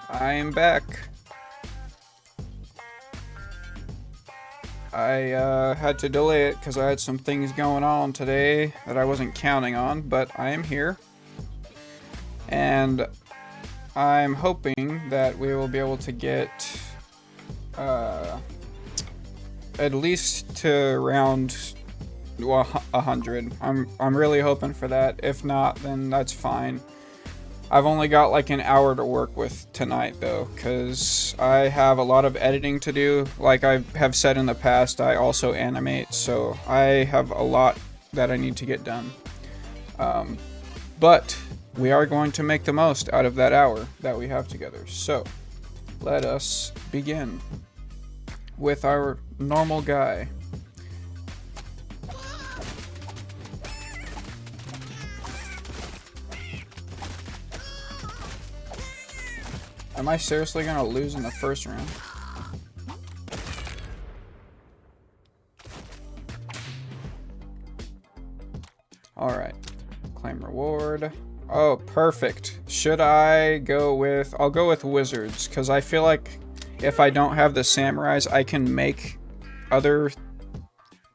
I'm back. I had to delay it because I had some things going on today that I wasn't counting on, but I am here. And I'm hoping that we will be able to get at least to around 100. I'm really hoping for that. If not, then that's fine. I've only got like an hour to work with tonight though, because I have a lot of editing to do. Like I have said in the past, I also animate, so I have a lot that I need to get done. But we are going to make the most out of that hour that we have together. So let us begin with our normal guy. Am I seriously gonna lose in the first round? Alright. Claim reward. Oh, perfect. Should I go with... I'll go with wizards, because I feel like if I don't have the samurais, I can make other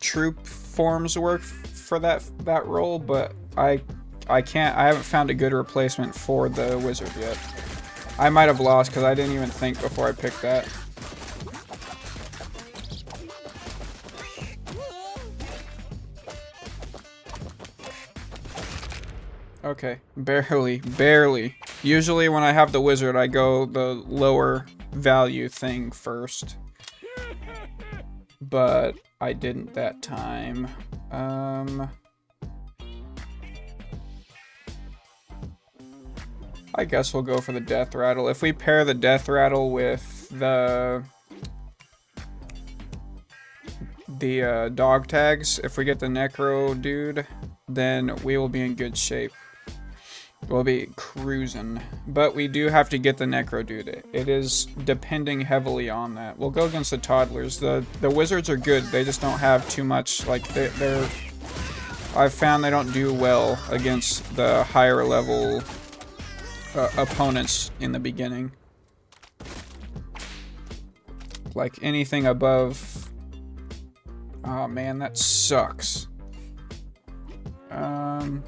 troop forms work for that role, but I can't... I haven't found a good replacement for the wizard yet. I might have lost because I didn't even think before I picked that. Okay, barely. Usually when I have the wizard, I go the lower value thing first. But I didn't that time. I guess we'll go for the death rattle. If we pair the death rattle with the dog tags, if we get the necro dude, then we will be in good shape. We'll be cruising. But we do have to get the necro dude. It is depending heavily on that. We'll go against the toddlers. The wizards are good. They just don't have too much, like, they're I've found they don't do well against the higher level opponents in the beginning. Like anything above... Oh man, that sucks. I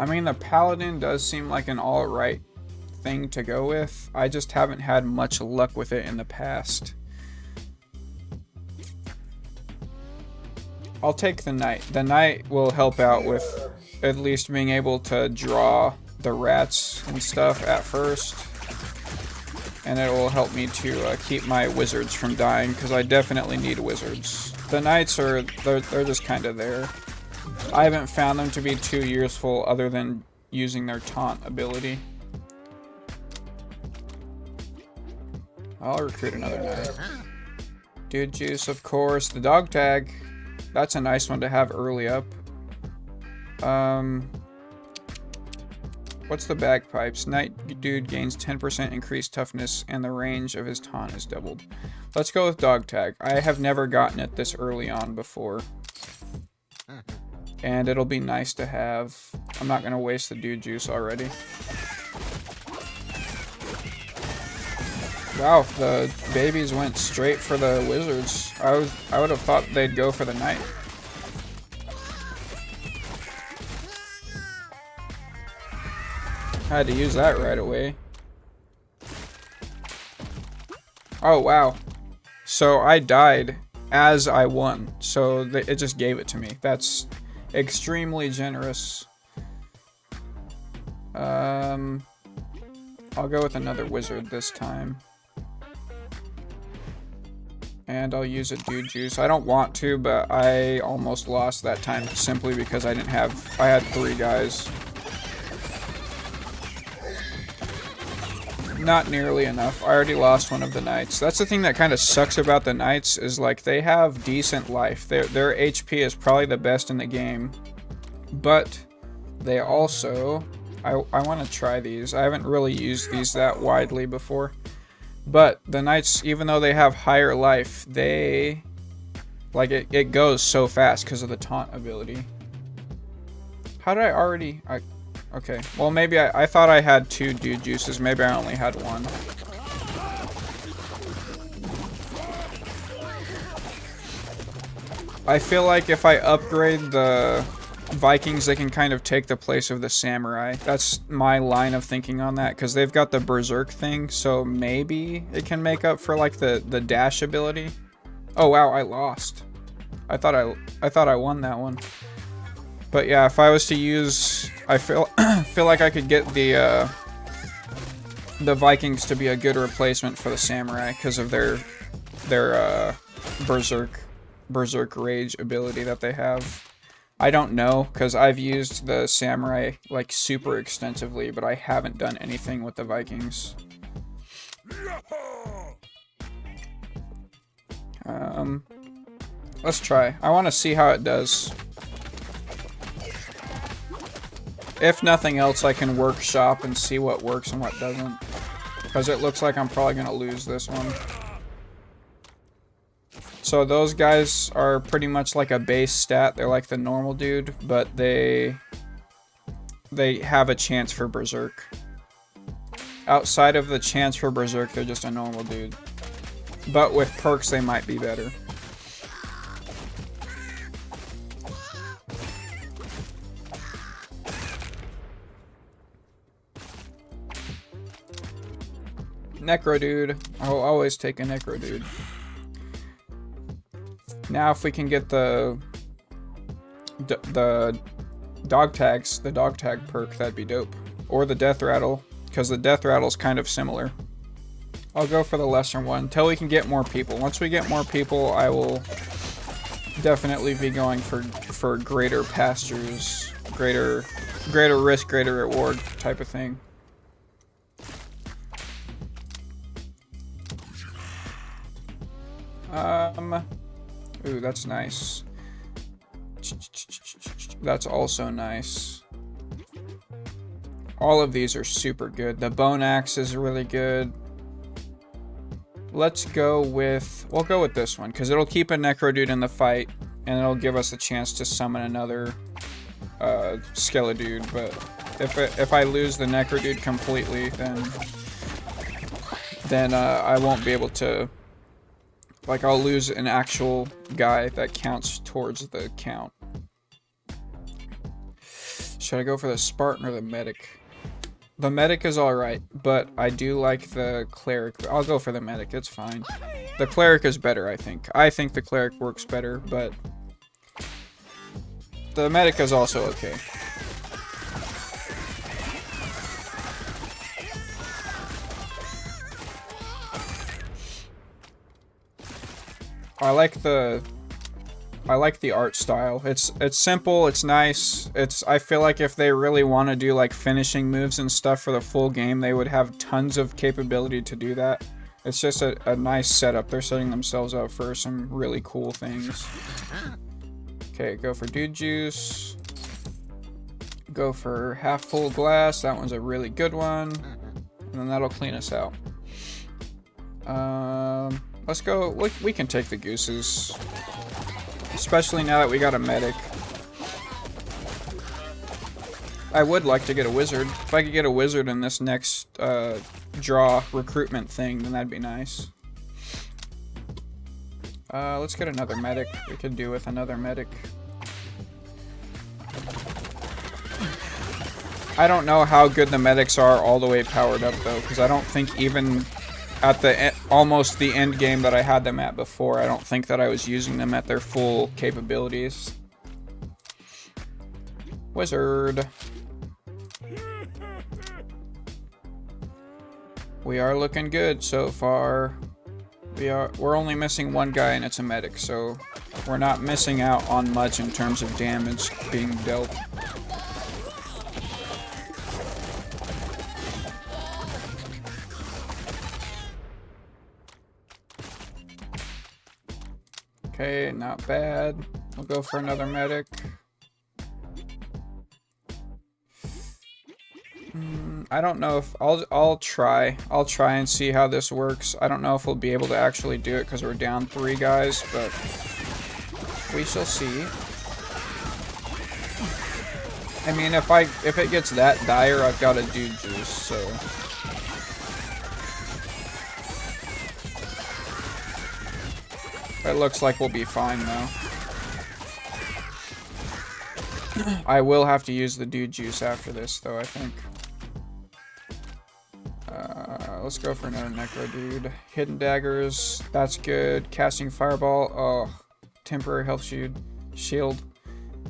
mean, the paladin does seem like an alright thing to go with. I just haven't had much luck with it in the past. I'll take the knight. The knight will help out with at least being able to draw the rats and stuff at first. And it will help me to keep my wizards from dying, because I definitely need wizards. The knights are, they're just kind of there. I haven't found them to be too useful other than using their taunt ability. I'll recruit another knight. Dude juice, of course. The dog tag. That's a nice one to have early up. What's the bagpipes? Knight dude gains 10% increased toughness and the range of his taunt is doubled. Let's go with dog tag. I have never gotten it this early on before. And it'll be nice to have. I'm not gonna waste the dude juice already. Wow, the babies went straight for the wizards. I would have thought they'd go for the knight. I had to use that right away. Oh wow. So I died as I won. So it just gave it to me. That's extremely generous. I'll go with another wizard this time. And I'll use a dude juice. I don't want to, but I almost lost that time simply because I had 3 guys. Not nearly enough. I already lost one of the knights. That's the thing that kind of sucks about the knights, is like they have decent life. Their HP is probably the best in the game. But they also... I want to try these. I haven't really used these that widely before. But the knights, even though they have higher life, they... Like, it goes so fast because of the taunt ability. How did I already... Okay. Well, maybe I thought I had 2 dude juices. Maybe I only had 1. I feel like if I upgrade the Vikings, they can kind of take the place of the samurai. That's my line of thinking on that, because they've got the berserk thing, so maybe it can make up for like the dash ability. Oh wow, I lost. I thought I won that one. But yeah, if I was to use, I feel like I could get the Vikings to be a good replacement for the samurai because of their berserk rage ability that they have. I don't know, because I've used the samurai like super extensively, but I haven't done anything with the Vikings. Let's try. I want to see how it does. If nothing else, I can workshop and see what works and what doesn't. Because it looks like I'm probably going to lose this one. So those guys are pretty much like a base stat. They're like the normal dude, but they have a chance for berserk. Outside of the chance for berserk, they're just a normal dude. But with perks, they might be better. Necro dude. I'll always take a necro dude. Now if we can get the dog tags, the dog tag perk, that'd be dope. Or the death rattle, because the death rattle's kind of similar. I'll go for the lesser one until we can get more people. Once we get more people, I will definitely be going for greater pastures, greater risk, greater reward type of thing. Ooh, that's nice. That's also nice. All of these are super good. The bone axe is really good. Let's go with... We'll go with this one, because it'll keep a necro dude in the fight, and it'll give us a chance to summon another skeledude. But if I lose the necro dude completely, then I won't be able to... Like, I'll lose an actual guy that counts towards the count. Should I go for the Spartan or the medic? The medic is alright, but I do like the cleric. I'll go for the medic, it's fine. The cleric is better, I think. I think the cleric works better, but the medic is also okay. I like the art style. It's simple, it's nice. I feel like if they really want to do like finishing moves and stuff for the full game, they would have tons of capability to do that. It's just a nice setup. They're setting themselves up for some really cool things. Okay, go for dude juice. Go for half full glass. That one's a really good one. And then that'll clean us out. Let's go. We can take the gooses. Especially now that we got a medic. I would like to get a wizard. If I could get a wizard in this next draw recruitment thing, then that'd be nice. Let's get another medic. We could do with another medic. I don't know how good the medics are all the way powered up though, because I don't think even at the almost the end game that I had them at before, I don't think that I was using them at their full capabilities. Wizard. We are looking good so far. We're only missing one guy and it's a medic, so we're not missing out on much in terms of damage being dealt. Okay, not bad. We'll go for another medic. I don't know if I'll try and see how this works. I don't know if we'll be able to actually do it because we're down 3 guys, but we shall see. I mean, if it gets that dire, I've got a dude juice, so. It looks like we'll be fine though. I will have to use the dude juice after this though, I think. Let's go for another necro dude. Hidden daggers, that's good. Casting fireball, oh, temporary health shield.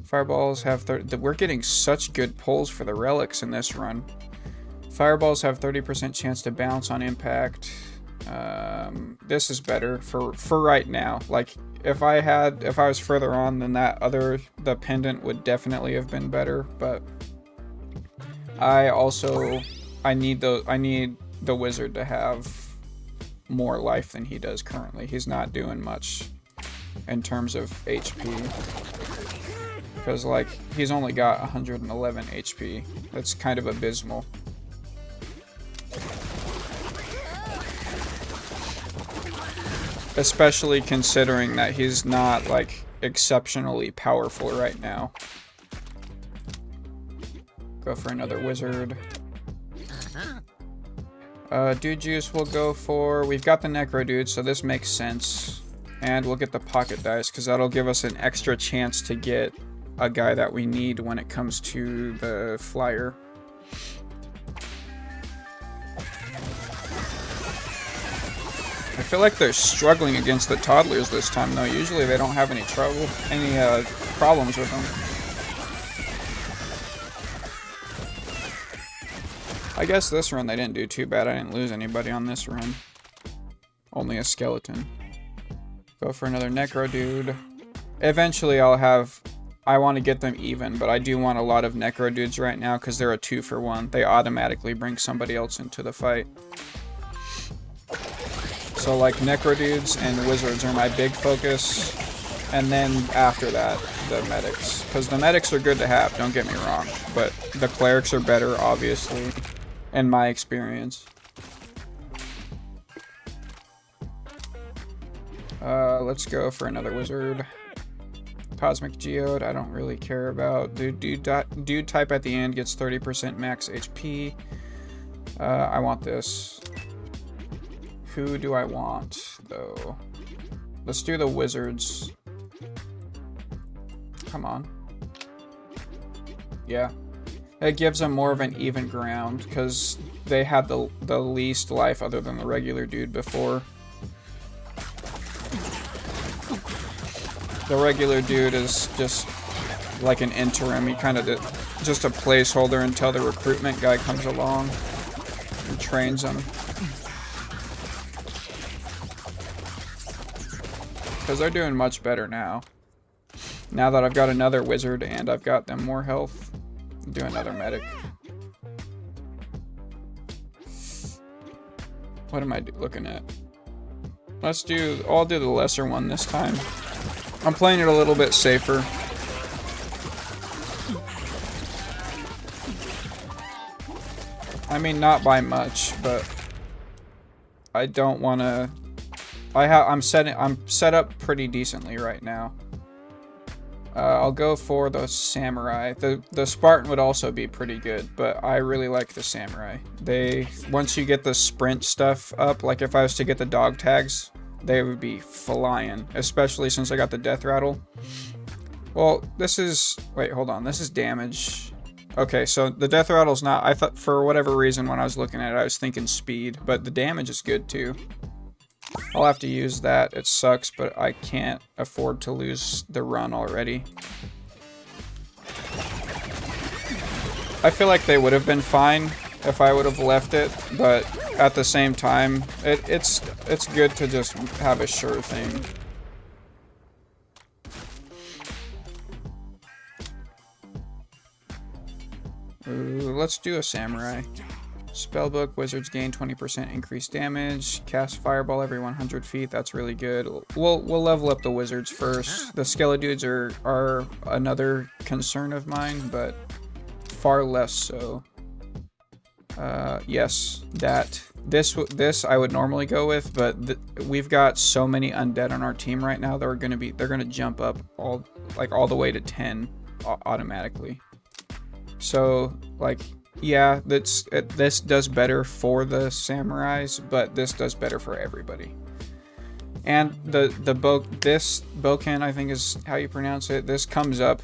Fireballs have 30. We're getting such good pulls for the relics in this run. Fireballs have 30% chance to bounce on impact. This is better for right now. Like if I was further on, then the pendant would definitely have been better. But I need the wizard to have more life than he does currently. He's not doing much in terms of HP. Because, like, he's only got 111 HP. That's kind of abysmal. Especially considering that he's not, like, exceptionally powerful right now. Go for another wizard. Dude juice we'll go for. We've got the necro dude, so this makes sense. And we'll get the pocket dice, because that'll give us an extra chance to get a guy that we need when it comes to the flyer. I feel like they're struggling against the toddlers this time though. Usually they don't have any problems with them. I guess this run they didn't do too bad. I didn't lose anybody on this run. Only a skeleton. Go for another necro dude. Eventually I want to get them even, but I do want a lot of necro dudes right now because they're a 2-for-1. They automatically bring somebody else into the fight. So like necro dudes and wizards are my big focus, and then after that the medics, because the medics are good to have, don't get me wrong, but the clerics are better obviously in my experience. Let's go for another wizard. Cosmic Geode, I don't really care about. Dude type at the end gets 30% max HP. I want this. Who do I want, though? Let's do the wizards. Come on. Yeah. It gives them more of an even ground, because they had the least life other than the regular dude before. The regular dude is just like an interim. He kind of just a placeholder until the recruitment guy comes along and trains him. Because they're doing much better now. Now that I've got another wizard and I've got them more health, do another medic. What am I looking at? I'll do the lesser one this time. I'm playing it a little bit safer. I mean, not by much, but I don't want to. I'm set up pretty decently right now. I'll go for the samurai. The Spartan would also be pretty good, but I really like the samurai. Once you get the sprint stuff up, like if I was to get the dog tags, they would be flying, especially since I got the death rattle. Well, wait, hold on, this is damage. Okay, so the death rattle's not, I thought for whatever reason when I was looking at it, I was thinking speed, but the damage is good too. I'll have to use that. It sucks, but I can't afford to lose the run already. I feel like they would have been fine if I would have left it, but at the same time, it's good to just have a sure thing. Ooh, let's do a samurai. Spellbook, wizards gain 20% increased damage. Cast fireball every 100 feet. That's really good. We'll level up the wizards first. The Skeledudes are another concern of mine, but far less so. Yes, this I would normally go with, but we've got so many undead on our team right now. They're gonna jump up all the way to 10 automatically. So, like, yeah, this does better for the samurais, but this does better for everybody. And this Bokken, I think is how you pronounce it, this comes up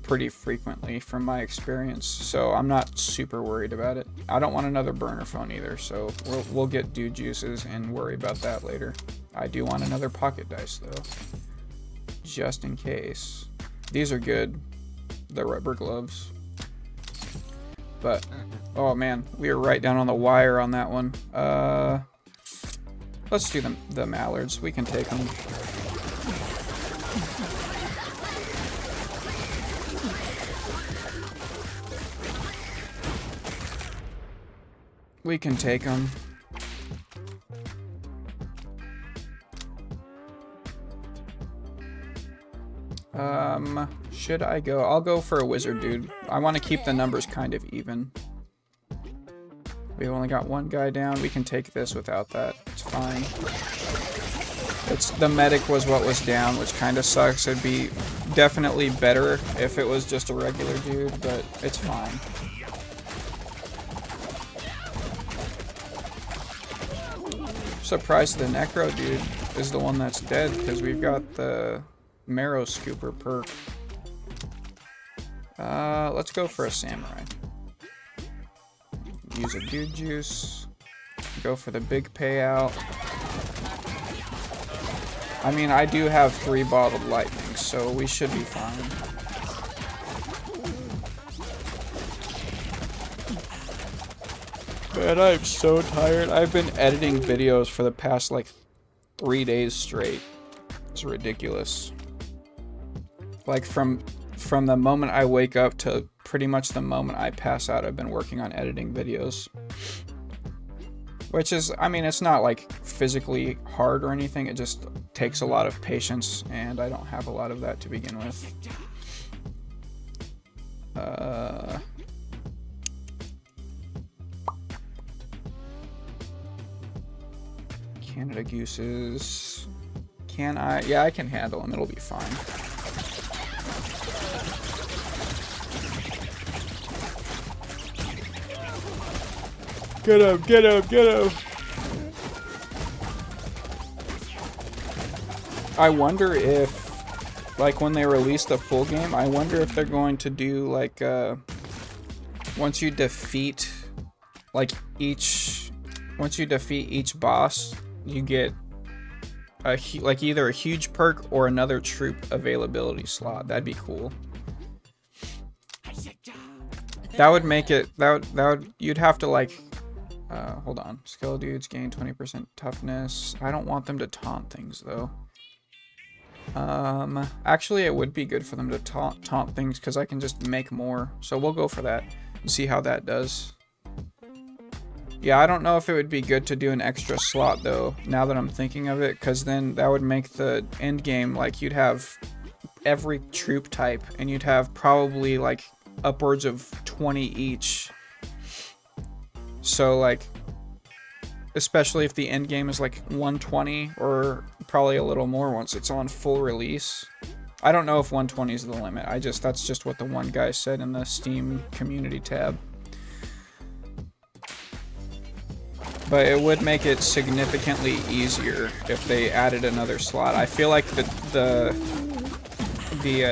pretty frequently from my experience, so I'm not super worried about it. I don't want another burner phone either, so we'll get dude juices and worry about that later. I do want another pocket dice though, just in case. These are good, the rubber gloves. But oh man, we are right down on the wire on that one. Let's do the mallards. We can take them. We can take them. Should I go? I'll go for a wizard, dude. I want to keep the numbers kind of even. We've only got one guy down. We can take this without that. It's fine. The medic was what was down, which kind of sucks. It'd be definitely better if it was just a regular dude, but it's fine. Surprised the necro dude is the one that's dead, because we've got the marrow scooper perk. Let's go for a samurai. Use a dude juice. Go for the big payout. I mean, I do have 3 bottled lightnings, so we should be fine. Man, I'm so tired. I've been editing videos for the past like 3 days straight. It's ridiculous. Like from the moment I wake up to pretty much the moment I pass out, I've been working on editing videos. Which is, I mean, it's not like physically hard or anything, it just takes a lot of patience, and I don't have a lot of that to begin with. Canada Gooses. Can I? Yeah, I can handle them, it'll be fine. Get him, get him, get him! I wonder if, like, when they release the full game, I wonder if they're going to do, like, once you defeat each boss, you get like either a huge perk or another troop availability slot. That'd be cool. That would make it, you'd have to, like, hold on. Skill dudes gain 20% toughness. I don't want them to taunt things, though. Actually, it would be good for them to taunt things, because I can just make more. So we'll go for that and see how that does. Yeah, I don't know if it would be good to do an extra slot, though, now that I'm thinking of it, because then that would make the end game, like, you'd have every troop type, and you'd have probably, like, upwards of 20 each. So, like, especially if the end game is like 120 or probably a little more once it's on full release. I don't know if 120 is the limit. That's just what the one guy said in the Steam community tab. But it would make it significantly easier if they added another slot. I feel like the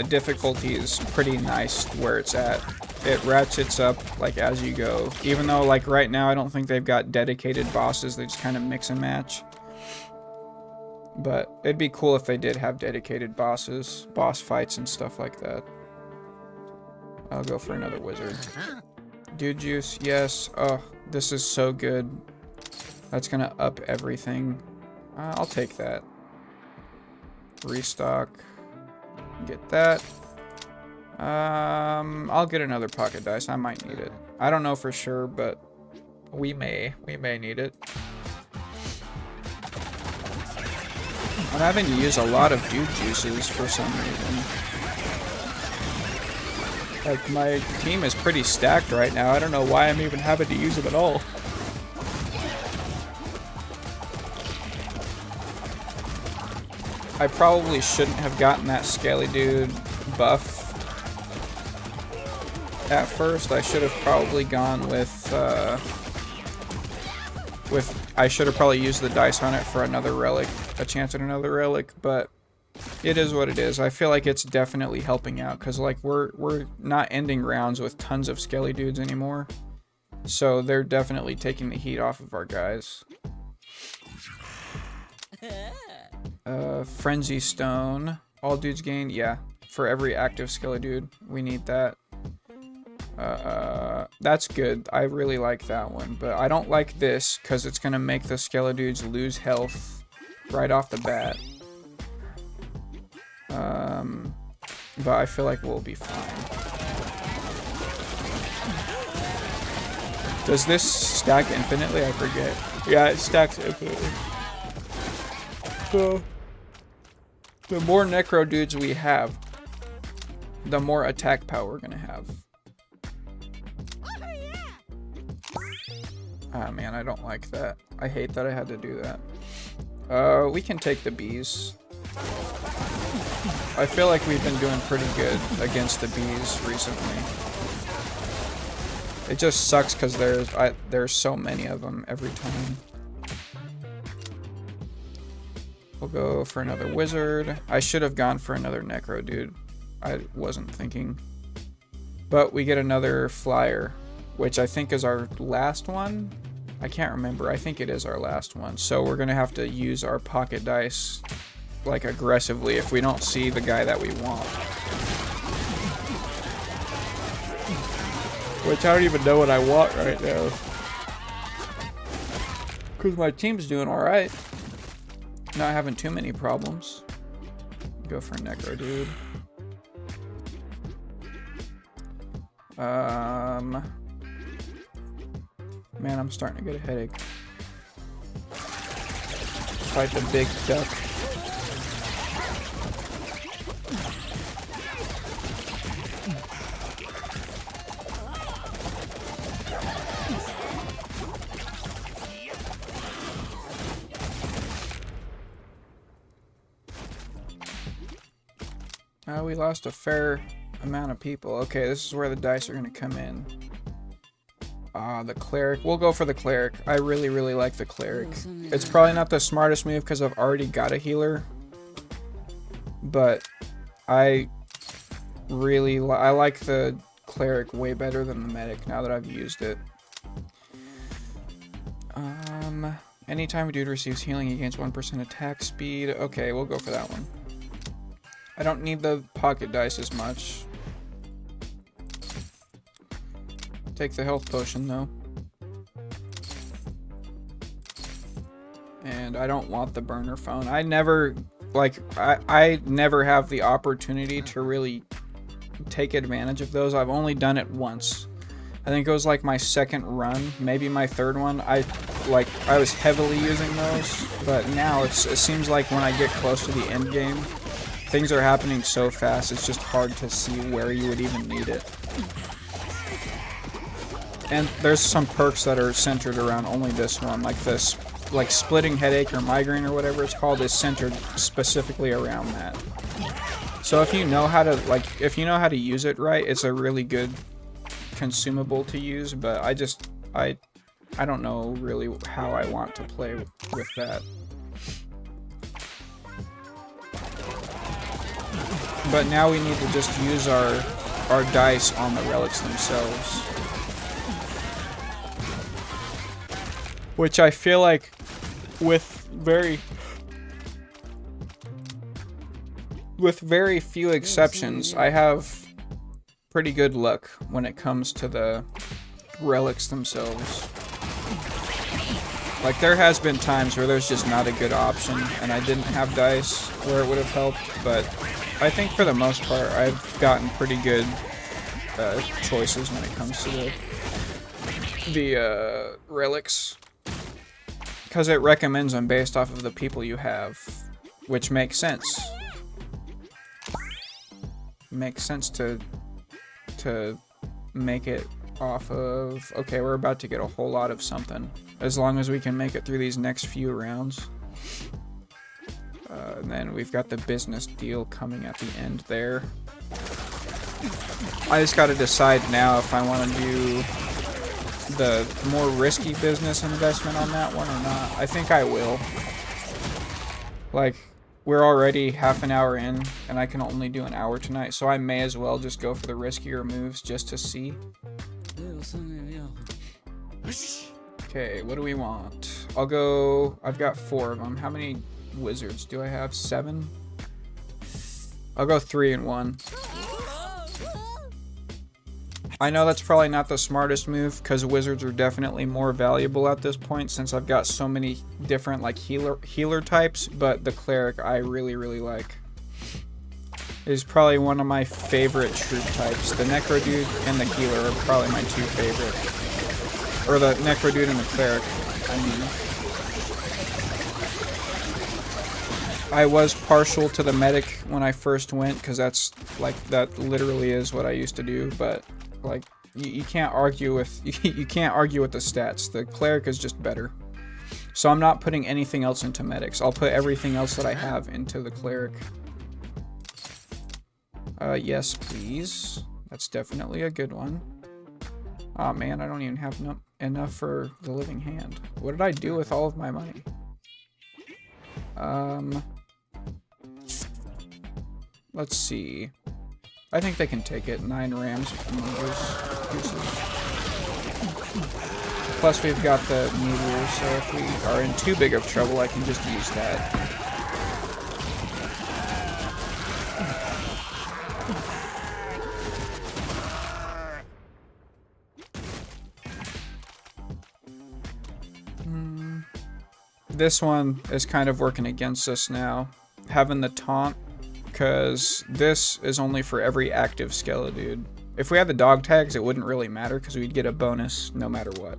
difficulty is pretty nice where it's at. It ratchets up, like, as you go. Even though, like, right now I don't think they've got dedicated bosses, they just kind of mix and match. But it'd be cool if they did have dedicated bosses, boss fights and stuff like that. I'll go for another wizard. Dude juice, yes. Oh, this is so good. That's gonna up everything. I'll take that. Restock. Get that. I'll get another pocket dice. I might need it. I don't know for sure, but we may need it. I'm having to use a lot of dude juices for some reason. Like, my team is pretty stacked right now. I don't know why I'm even having to use them at all. I probably shouldn't have gotten that scaly dude buff. at first. I should have probably gone with I should have probably used the dice on it for another relic, a chance at another relic, but it is what it is. I feel like it's definitely helping out, because like we're not ending rounds with tons of skelly dudes anymore. So they're definitely taking the heat off of our guys. Frenzy Stone. All dudes gain, yeah. For every active skelly dude, we need that. That's good. I really like that one, but I don't like this because it's gonna make the skelly dudes lose health right off the bat. But I feel like we'll be fine. Does this stack infinitely? I forget. Yeah, it stacks infinitely. So, the more necro dudes we have, the more attack power we're gonna have. Ah, man, I don't like that. I hate that I had to do that. We can take the bees. I feel like we've been doing pretty good against the bees recently. It just sucks because there's so many of them every time. We'll go for another wizard. I should have gone for another necro, dude. I wasn't thinking. But we get another flyer, which I think is our last one. I can't remember. I think it is our last one. So we're going to have to use our pocket dice like aggressively if we don't see the guy that we want. Which I don't even know what I want right now. Because my team's doing alright. Not having too many problems. Go for necro, dude. Man, I'm starting to get a headache. Fight the big duck. We lost a fair amount of people. Okay, this is where the dice are going to come in. The cleric. We'll go for the cleric. I really, really like the cleric. It's probably not the smartest move because I've already got a healer. But I really I like the cleric way better than the medic now that I've used it. Anytime a dude receives healing, he gains 1% attack speed. Okay, we'll go for that one. I don't need the pocket dice as much. Take the health potion though. And I don't want the burner phone. I never never have the opportunity to really take advantage of those. I've only done it once. I think it was like my second run, maybe my third one. I was heavily using those, but now it seems like when I get close to the end game, things are happening so fast, it's just hard to see where you would even need it. And there's some perks that are centered around only this one, like this, like splitting headache or migraine or whatever it's called is centered specifically around that. So if you know how to use it right, it's a really good consumable to use, but I don't know really how I want to play with that. But now we need to just use our dice on the relics themselves. Which I feel like with very few exceptions, I have pretty good luck when it comes to the relics themselves. Like, there has been times where there's just not a good option, and I didn't have dice where it would have helped, but I think for the most part, I've gotten pretty good choices when it comes to the relics. Because it recommends them based off of the people you have, which makes sense. Makes sense to make it off of... Okay, we're about to get a whole lot of something. As long as we can make it through these next few rounds. And then we've got the business deal coming at the end there. I just gotta decide now if I want to do the more risky business investment on that one or not. I think I will. Like, we're already half an hour in, and I can only do an hour tonight, so I may as well just go for the riskier moves just to see. Okay, what do we want? I'll go... I've got 4 of them. How many wizards do I have? 7? I'll go 3 and 1. I know that's probably not the smartest move, because wizards are definitely more valuable at this point, since I've got so many different, like, healer types, but the cleric I really, really like. Is probably one of my favorite troop types. The necro dude and the healer are probably my 2 favorite. Or the necro dude and the cleric, I mean. I was partial to the medic when I first went, because that's, like, that literally is what I used to do, but... Like, you can't argue with you can't argue with the stats. The cleric is just better. So I'm not putting anything else into medics. I'll put everything else that I have into the cleric. Yes, please. That's definitely a good one. Oh man, I don't even have enough for the living hand. What did I do with all of my money? Let's see. I think they can take it. 9 rams pieces. Plus we've got the meteor, so if we are in too big of trouble, I can just use that. This one is kind of working against us now. Having the taunt. Because this is only for every active Skeledude. If we had the dog tags, it wouldn't really matter because we'd get a bonus no matter what.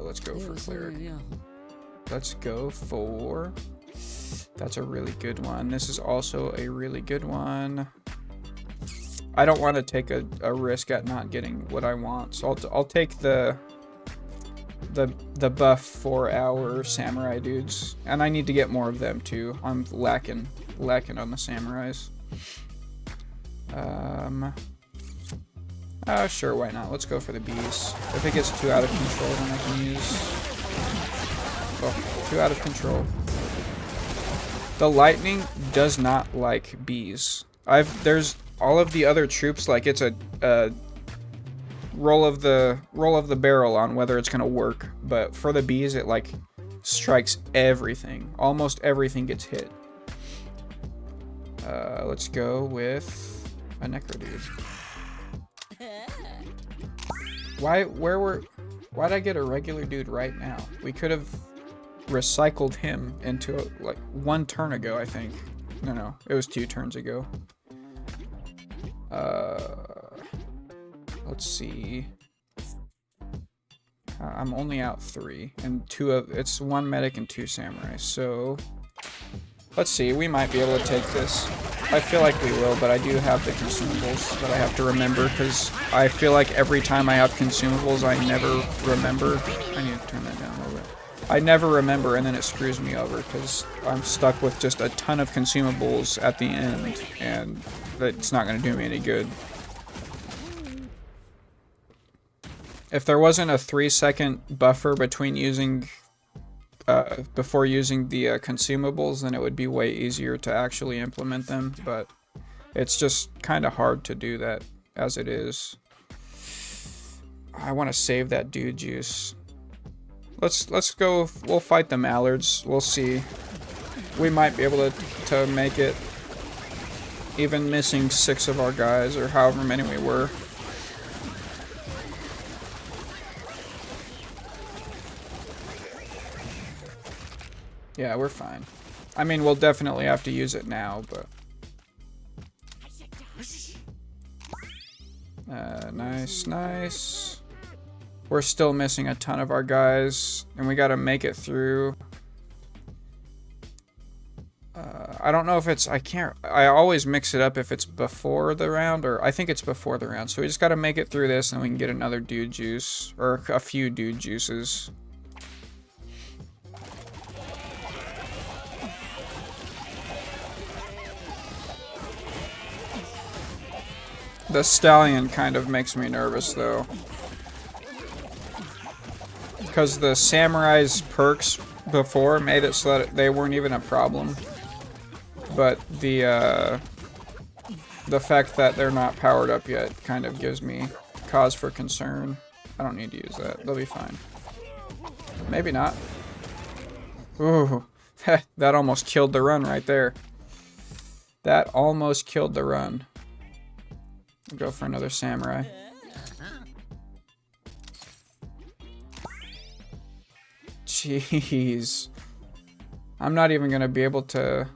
Let's go for cleric. Let's go for... That's a really good one. This is also a really good one. I don't want to take a risk at not getting what I want, so I'll take the buff for our samurai dudes, and I need to get more of them too. I'm lacking on the samurais. Sure, why not? Let's go for the bees. If it gets too out of control, then I can use... Oh, too out of control. The lightning does not like bees. There's all of the other troops, like it's a roll of the barrel on whether it's gonna work, but for the bees it like strikes everything. Almost everything gets hit. Let's go with a necro dude. Why'd I get a regular dude right now? We could have recycled him into like 1 turn ago, I think. No, it was 2 turns ago. Let's see. I'm only out 3, and it's 1 medic and 2 samurais. So let's see. We might be able to take this. I feel like we will, but I do have the consumables that I have to remember, because I feel like every time I have consumables, I never remember. I need to turn that down a little bit. I never remember, and then it screws me over, because I'm stuck with just a ton of consumables at the end, and that's not going to do me any good. If there wasn't a 3-second buffer between using... before using the consumables, then it would be way easier to actually implement them, but it's just kind of hard to do that as it is. I want to save that dude juice. Let's go. We'll fight the mallards. We'll see. We might be able to make it, even missing 6 of our guys, or however many we were. Yeah, we're fine. I mean, we'll definitely have to use it now, but... Nice. We're still missing a ton of our guys, and we gotta make it through. I don't know if it's... I always mix it up if it's before the round, or I think it's before the round. So we just gotta make it through this, and we can get another dude juice, or a few dude juices. The stallion kind of makes me nervous though. Because the samurai's perks before made it so that they weren't even a problem. But the fact that they're not powered up yet kind of gives me cause for concern. I don't need to use that. They'll be fine. Maybe not. Ooh. That almost killed the run right there. That almost killed the run. I'll go for another samurai. Jeez. I'm not even gonna be able to...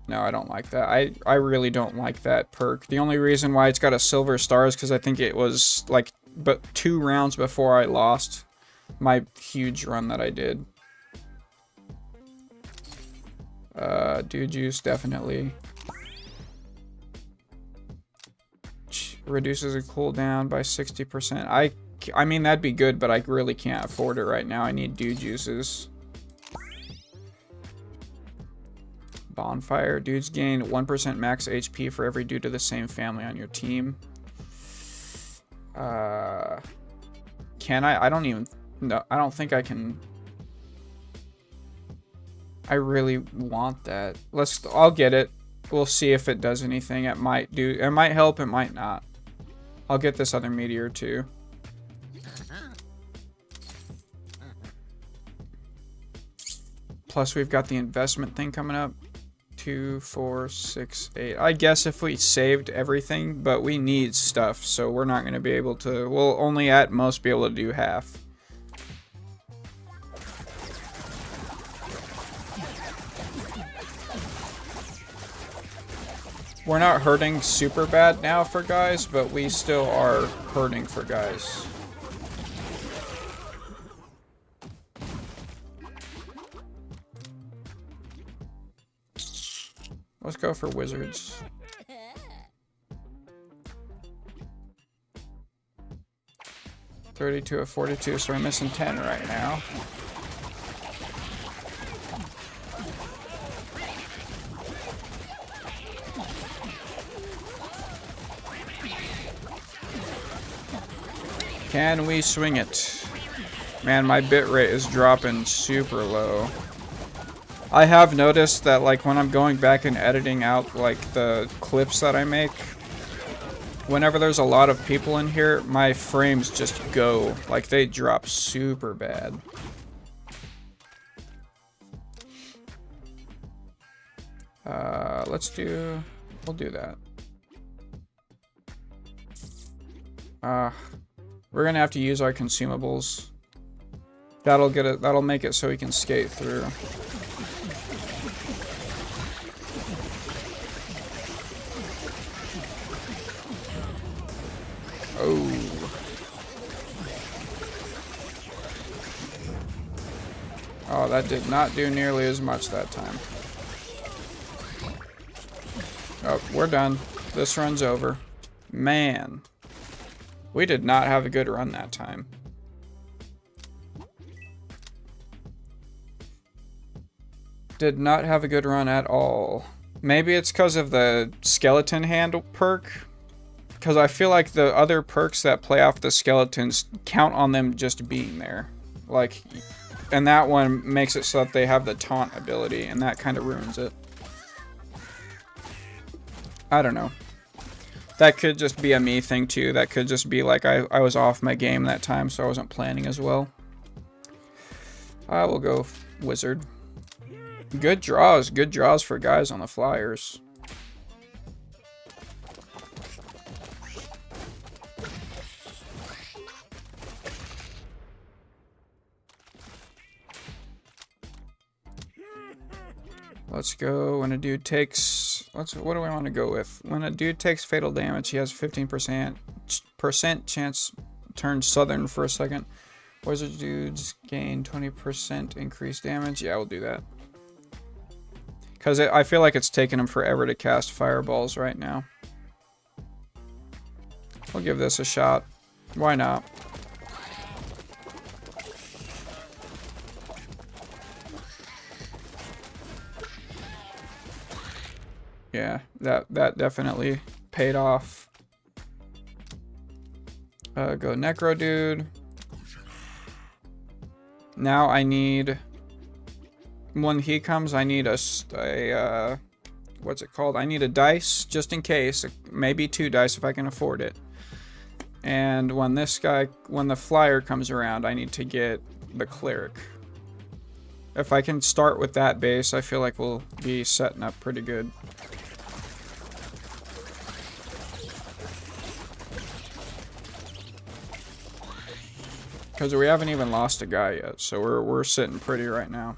No, I don't like that. I really don't like that perk. The only reason why it's got a silver star is because I think it was like but 2 rounds before I lost my huge run that I did. Dew juice definitely. Reduces a cooldown by 60%. I mean that'd be good, but I really can't afford it right now. I need dew juices. Bonfire. Dudes gain 1% max HP for every dude of the same family on your team. Can I? I don't even... No, I don't think I can... I really want that. I'll get it. We'll see if it does anything. It might do... It might help, it might not. I'll get this other meteor too. Plus we've got the investment thing coming up. 2, 4, 6, 8. I guess if we saved everything, but we need stuff, so we're not going to be able to... We'll only at most be able to do half. We're not hurting super bad now for guys, but we still are hurting for guys. Let's go for wizards. $32 of 42, so we're missing 10 right now. Can we swing it? Man, my bitrate is dropping super low. I have noticed that like when I'm going back and editing out like the clips that I make, whenever there's a lot of people in here, my frames just go. Like they drop super bad. We'll do that. We're gonna have to use our consumables. That'll make it so we can skate through. Oh, that did not do nearly as much that time. Oh, we're done. This run's over. Man. We did not have a good run that time. Did not have a good run at all. Maybe it's because of the skeleton hand perk. Because I feel like the other perks that play off the skeletons count on them just being there. Like, and that one makes it so that they have the taunt ability, and that kind of ruins it. I don't know. That could just be a me thing too. That could just be like I was off my game that time, so I wasn't planning as well. I will go wizard. Good draws for guys on the flyers. Let's go. When a dude takes... what do I want to go with? When a dude takes fatal damage, he has 15% chance turn southern for a second. Wizard dudes gain 20% increased damage. Yeah, we'll do that. Because I feel like it's taking him forever to cast fireballs right now. We'll give this a shot. Why not? Yeah, that definitely paid off. Go Necro Dude. Now I need, when he comes, I need a what's it called? I need a dice, just in case. Maybe 2 dice if I can afford it. And when the flyer comes around, I need to get the cleric. If I can start with that base, I feel like we'll be setting up pretty good. Because we haven't even lost a guy yet, so we're sitting pretty right now.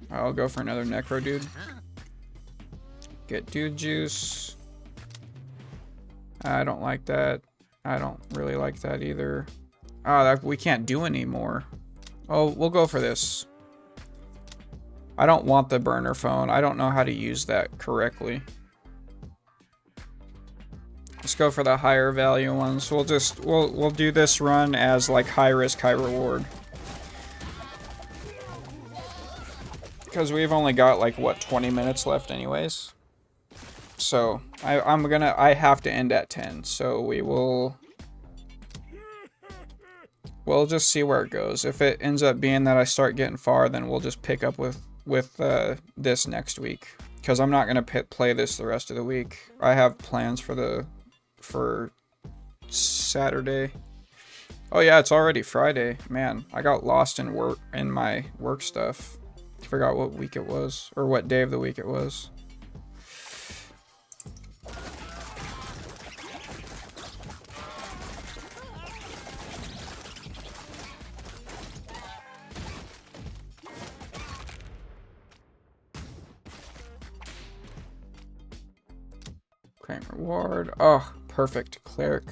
I'll go for another Necro Dude. Get Dude Juice. I don't like that. I don't really like that either. Oh, that we can't do anymore. Oh, we'll go for this. I don't want the burner phone. I don't know how to use that correctly. Let's go for the higher value ones. We'll do this run as like high risk, high reward. Because we've only got like what, 20 minutes left anyways. So I have to end at 10. So we'll just see where it goes. If it ends up being that I start getting far, then we'll just pick up with this next week. Because I'm not gonna play this the rest of the week. I have plans for Saturday. Oh yeah, it's already Friday. Man, I got lost in my work stuff. I forgot what week it was, or what day of the week it was. Claim reward. Oh, perfect. Cleric.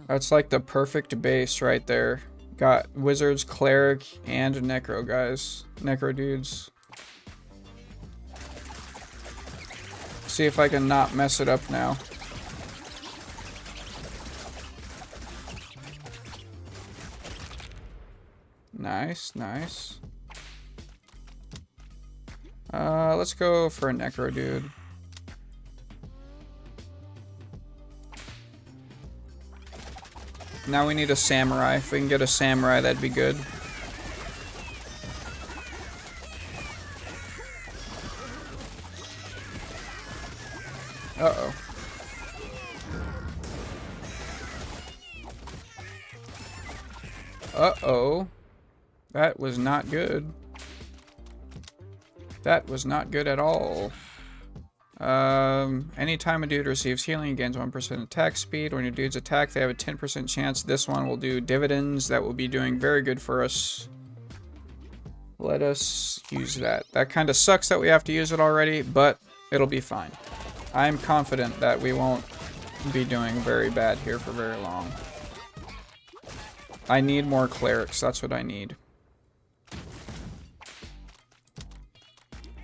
That's like the perfect base right there. Got wizards, cleric, and necro guys. Necro dudes. See if I can not mess it up now. Nice, nice. Let's go for a necro dude. Now we need a samurai. If we can get a samurai, that'd be good. Uh-oh. Uh-oh. That was not good. That was not good at all. Anytime a dude receives healing, he gains 1% attack speed. When your dudes attack, they have a 10% chance. This one will do dividends. That will be doing very good for us. Let us use that. That kind of sucks that we have to use it already, but it'll be fine. I'm confident that we won't be doing very bad here for very long. I need more clerics. That's what I need.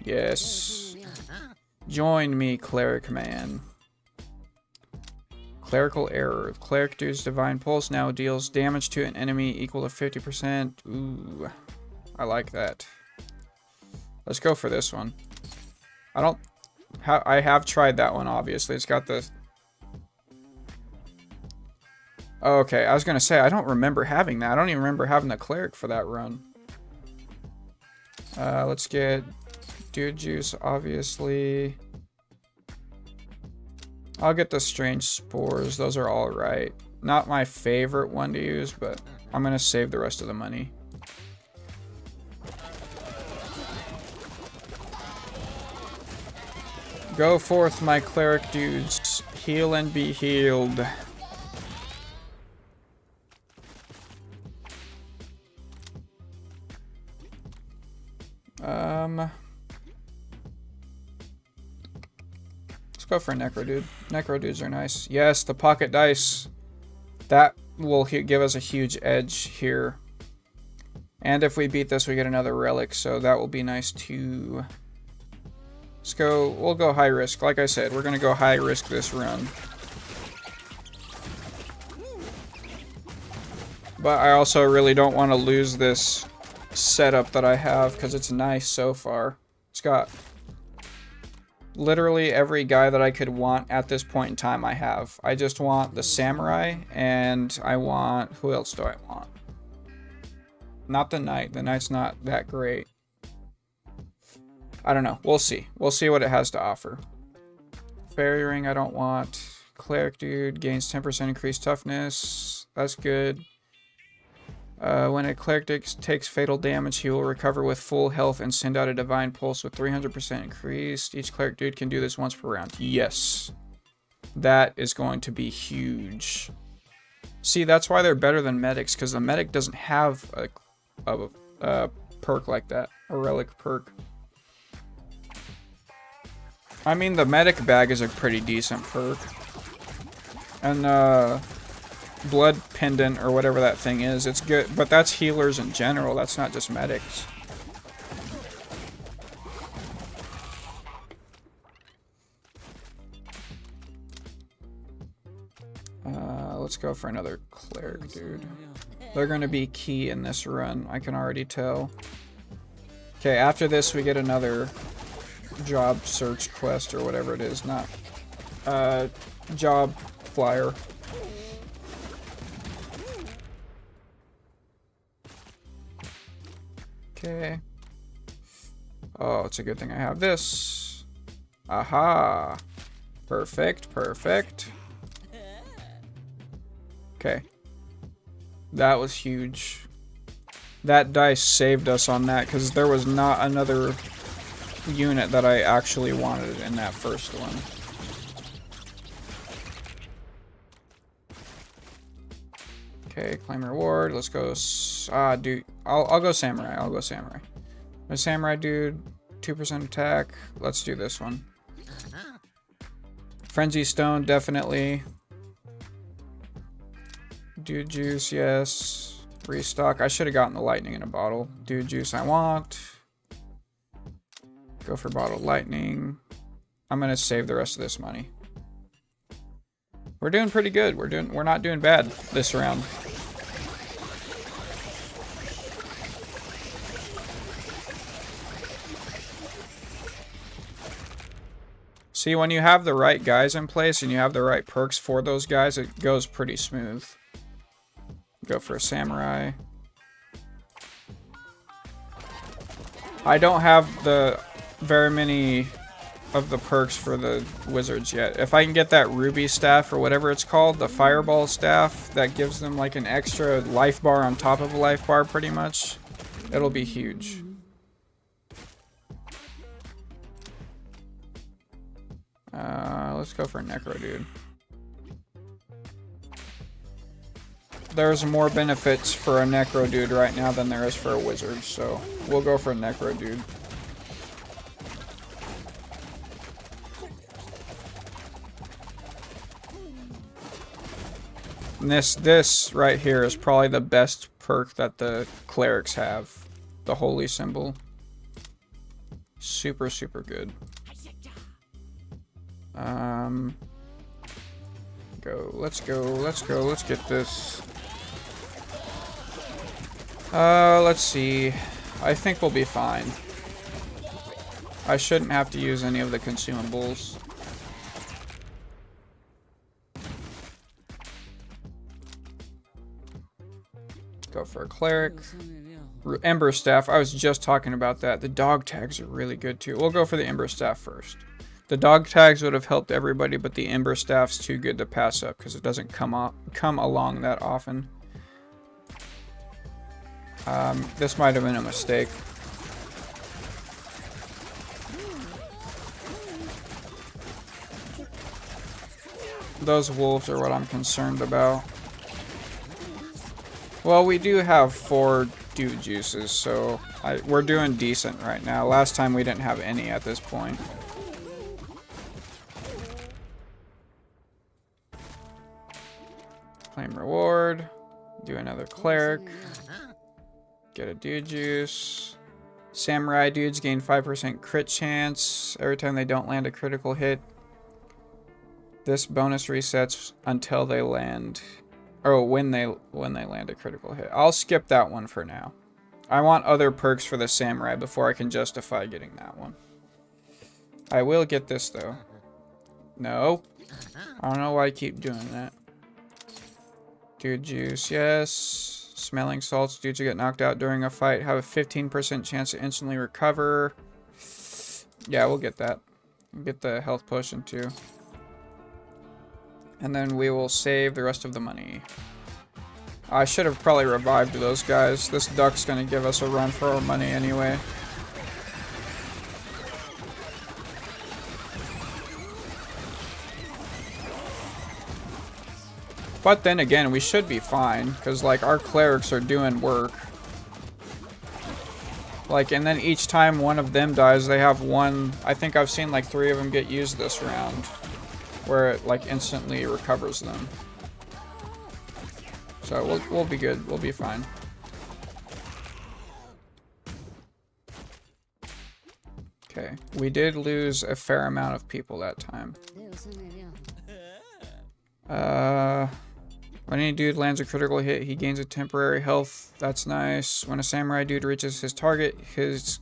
Yes. Join me, cleric man. Clerical error. Cleric dude's divine pulse now deals damage to an enemy equal to 50%. Ooh, I like that. Let's go for this one. I have tried that one, obviously. It's got the... Okay, I was gonna say, I don't remember having that. I don't even remember having the cleric for that run. Let's get dude juice, obviously. I'll get the strange spores. Those are all right. Not my favorite one to use, but I'm gonna save the rest of the money. Go forth, my cleric dudes. Heal and be healed. Let's go for a necro dude. Necro dudes are nice. Yes, the pocket dice. That will give us a huge edge here. And if we beat this, we get another relic, so that will be nice too. Let's go, we'll go high risk. Like I said, we're gonna go high risk this run. But I also really don't want to lose this setup that I have because it's nice so far. It's got literally every guy that I could want at this point in time I have. I just want the samurai, and I want... Who else do I want? Not the knight. The knight's not that great. I don't know. We'll see. We'll see what it has to offer. Fairy ring I don't want. Cleric dude gains 10% increased toughness. That's good. When a cleric takes fatal damage, he will recover with full health and send out a divine pulse with 300% increased. Each cleric dude can do this once per round. Yes. That is going to be huge. See, that's why they're better than medics, because the medic doesn't have a perk like that. A relic perk. I mean, the medic bag is a pretty decent perk. And, blood pendant or whatever that thing is, it's good, but that's healers in general, that's not just medics. Let's go for another cleric dude. They're gonna be key in this run, I can already tell. Okay, after this we get another job search quest or whatever it is, not job flyer. Okay. Oh, it's a good thing I have this. Aha. Perfect, perfect. Okay. That was huge. That dice saved us on that, because there was not another unit that I actually wanted in that first one. Okay, claim reward. Let's go. Dude, I'll go samurai. I'll go samurai. A samurai dude, 2% attack. Let's do this one. Frenzy stone, definitely. Dude juice, yes. Restock. I should have gotten the lightning in a bottle. Dude juice, I want. Go for bottled lightning. I'm gonna save the rest of this money. We're doing pretty good. We're not doing bad this round. See, when you have the right guys in place and you have the right perks for those guys, it goes pretty smooth. Go for a samurai. I don't have the very many of the perks for the wizards yet. If I can get that ruby staff or whatever it's called, the fireball staff that gives them like an extra life bar on top of a life bar pretty much, it'll be huge. Let's go for a necro dude. There's more benefits for a necro dude right now than there is for a wizard, so we'll go for a necro dude. And this right here is probably the best perk that the clerics have. The holy symbol. Super, super good. Let's go, let's get this. Let's see. I think we'll be fine. I shouldn't have to use any of the consumables. Go for a cleric. Ember staff. I was just talking about that. The dog tags are really good too. We'll go for the ember staff first. The dog tags would have helped everybody, but the ember staff's too good to pass up because it doesn't come along that often. This might have been a mistake. Those wolves are what I'm concerned about. Well, we do have 4 dude juices, so we're doing decent right now. Last time we didn't have any at this point. Claim reward. Do another cleric. Get a dude juice. Samurai dudes gain 5% crit chance every time they don't land a critical hit. This bonus resets until they land, or when they land a critical hit. I'll skip that one for now. I want other perks for the samurai before I can justify getting that one. I will get this, though. No. I don't know why I keep doing that. Dude juice, yes. Smelling salts. Dudes who get knocked out during a fight have a 15% chance to instantly recover. Yeah, we'll get that. We'll get the health potion, too. And then we will save the rest of the money. I should have probably revived those guys. This duck's gonna give us a run for our money anyway. But then again, we should be fine, because like our clerics are doing work. Like, and then each time one of them dies, they have one. I think I've seen like 3 of them get used this round, where it like instantly recovers them. So we'll be good. We'll be fine. Okay, we did lose a fair amount of people that time. When any dude lands a critical hit, he gains a temporary health. That's nice. When a samurai dude reaches his target,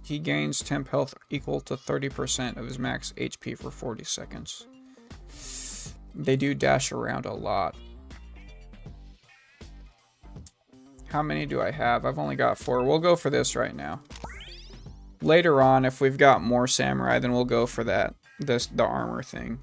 he gains temp health equal to 30% of his max HP for 40 seconds. They do dash around a lot. How many do I have? I've only got 4. We'll go for this right now. Later on, if we've got more samurai, then we'll go for that. The armor thing.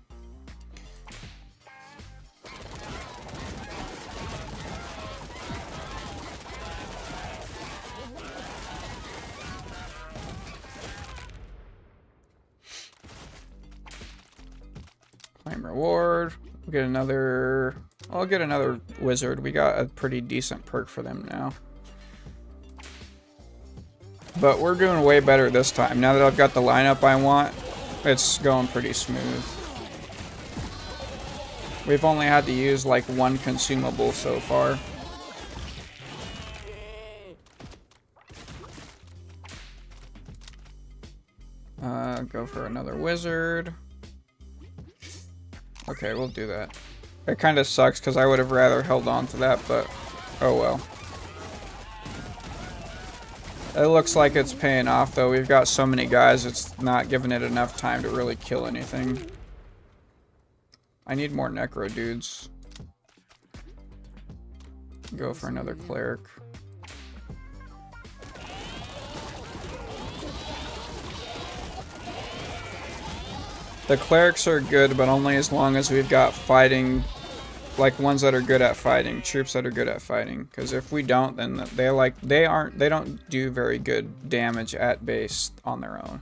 Claim reward. We'll get another. I'll get another wizard. We got a pretty decent perk for them now. But we're doing way better this time. Now that I've got the lineup I want, it's going pretty smooth. We've only had to use like 1 consumable so far. Go for another wizard. Okay, we'll do that. It kind of sucks because I would have rather held on to that, but oh well. It looks like it's paying off though. We've got so many guys, it's not giving it enough time to really kill anything. I need more necro dudes. Go for another cleric. The clerics are good, but only as long as we've got fighting, like ones that are good at fighting, troops that are good at fighting. Because if we don't, then they don't do very good damage at base on their own.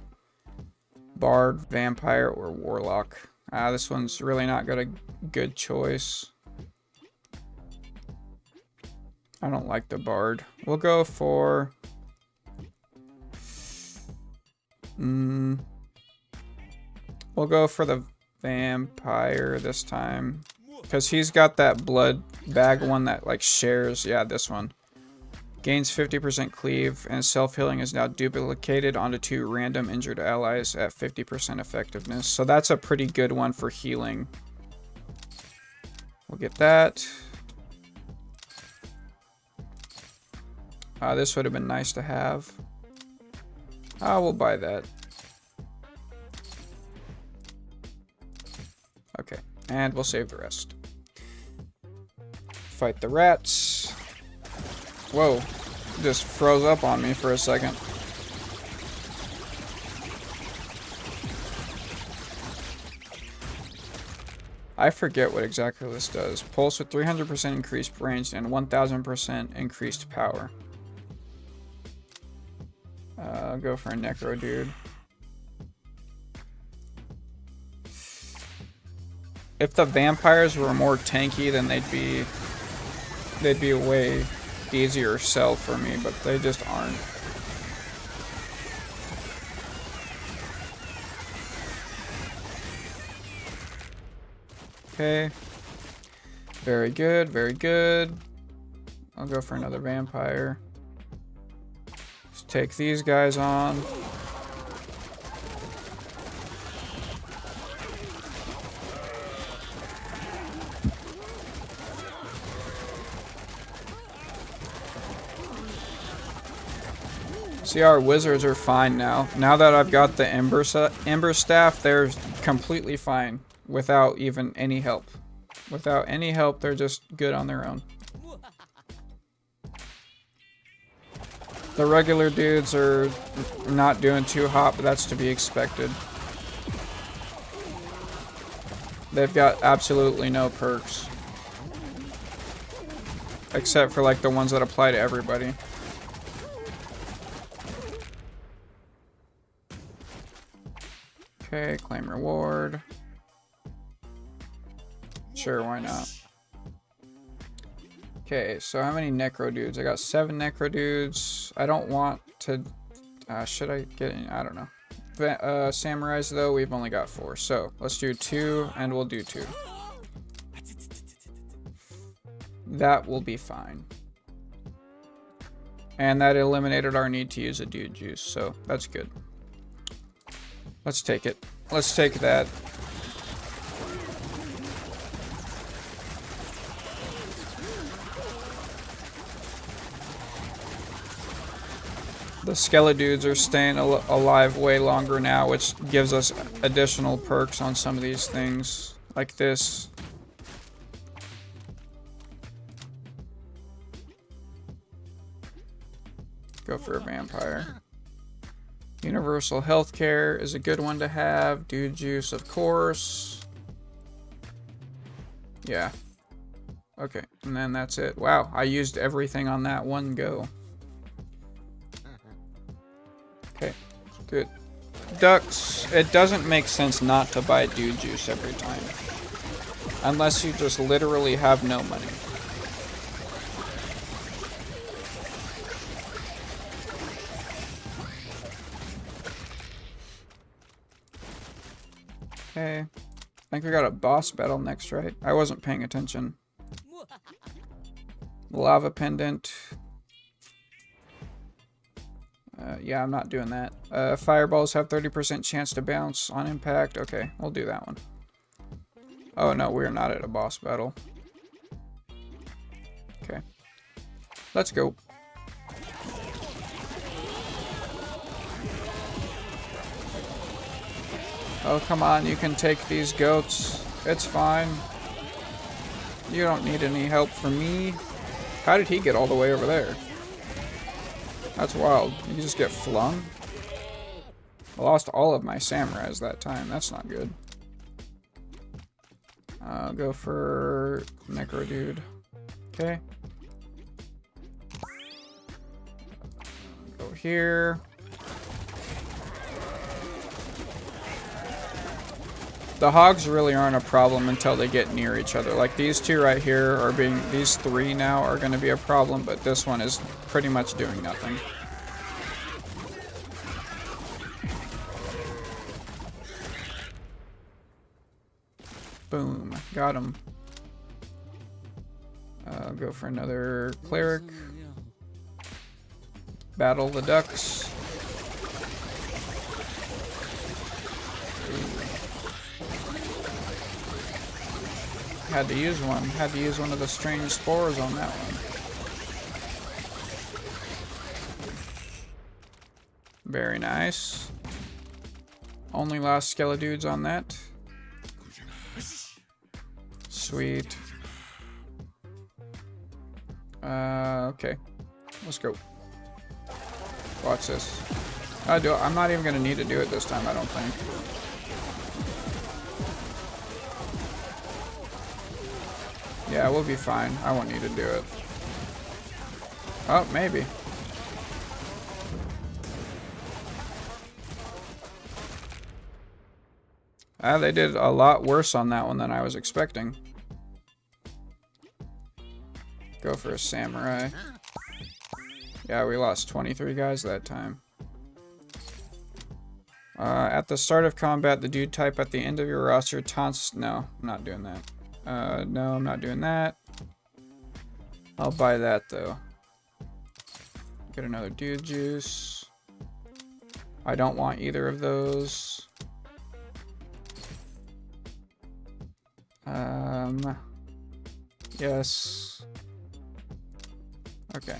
Bard, vampire, or warlock. This one's really not got a good choice. I don't like the bard. We'll go for we'll go for the vampire this time. Because he's got that blood bag one that like shares. Yeah, this one. Gains 50% cleave, and self-healing is now duplicated onto 2 random injured allies at 50% effectiveness. So that's a pretty good one for healing. We'll get that. This would have been nice to have. We'll buy that. Okay, and we'll save the rest. Fight the rats. Whoa, just froze up on me for a second. I forget what exactly this does. Pulse with 300% increased range and 1000% increased power. I'll go for a necro dude. If the vampires were more tanky, then they'd be a way easier sell for me, but they just aren't. Okay. Very good, very good. I'll go for another vampire. Let's take these guys on. See, our wizards are fine now. Now that I've got the Ember Staff, they're completely fine without even any help. Without any help, they're just good on their own. The regular dudes are not doing too hot, but that's to be expected. They've got absolutely no perks. Except for like the ones that apply to everybody. Okay, claim reward. Sure, why not? Okay, so how many necro dudes? I got 7 necro dudes. I don't want to... should I get any? I don't know. Samurais, though, we've only got 4. So, let's do 2, and we'll do 2. That will be fine. And that eliminated our need to use a dude juice, so that's good. Let's take it. Let's take that. The Skeledudes are staying alive way longer now, which gives us additional perks on some of these things, like this. Go for a vampire. Universal healthcare is a good one to have. Dude juice, of course. Yeah. Okay, and then that's it. Wow, I used everything on that one go. Okay, good. Ducks, it doesn't make sense not to buy dude juice every time. Unless you just literally have no money. Okay. I think we got a boss battle next, right? I wasn't paying attention. Lava pendant. Yeah, I'm not doing that. Fireballs have 30% chance to bounce on impact. Okay, we'll do that one. Oh no, we're not at a boss battle. Okay. Let's go. Oh, come on, you can take these goats. It's fine. You don't need any help from me. How did he get all the way over there? That's wild. You just get flung? I lost all of my samurais that time. That's not good. I'll go for Necro Dude. Okay. Go here. The hogs really aren't a problem until they get near each other. Like these two right here are being, these 3 now are going to be a problem, but this one is pretty much doing nothing. Boom, got him. Go for another cleric. Battle the ducks. Had to use one. Had to use one of the strange spores on that one. Very nice. Only last Skeledudes on that. Sweet. Okay. Let's go. Watch this. I'm not even gonna need to do it this time, I don't think. Yeah, we'll be fine. I won't need to do it. Oh, maybe. They did a lot worse on that one than I was expecting. Go for a samurai. Yeah, we lost 23 guys that time. At the start of combat, the dude type at the end of your roster taunts... No, I'm not doing that. No, I'm not doing that. I'll buy that, though. Get another dude juice. I don't want either of those. Yes. Okay.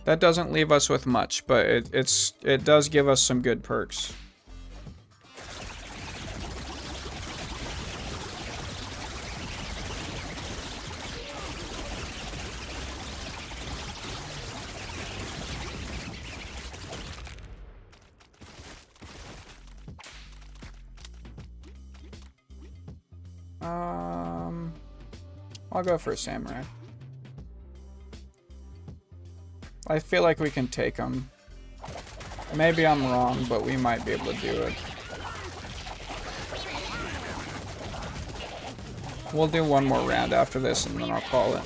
That doesn't leave us with much, but it does give us some good perks. I'll go for a samurai. I feel like we can take them. Maybe I'm wrong, but we might be able to do it. We'll do one more round after this and then I'll call it.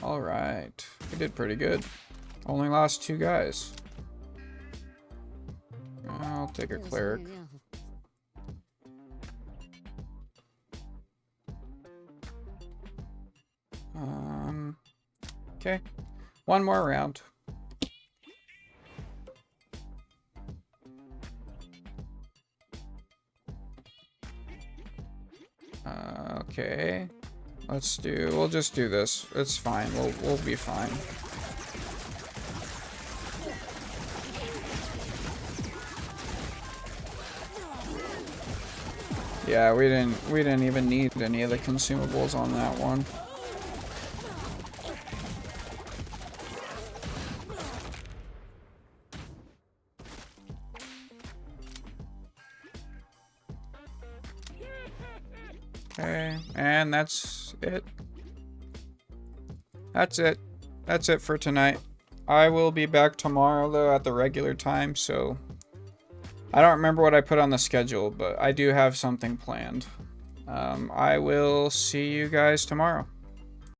Alright, we did pretty good. Only lost 2 guys. I'll take a cleric. Okay, one more round. Okay. We'll just do this. It's fine. We'll be fine. Yeah, we didn't even need any of the consumables on that one. Okay, and that's it. That's it. That's it for tonight. I will be back tomorrow, though, at the regular time, so... I don't remember what I put on the schedule, but I do have something planned. I will see you guys tomorrow.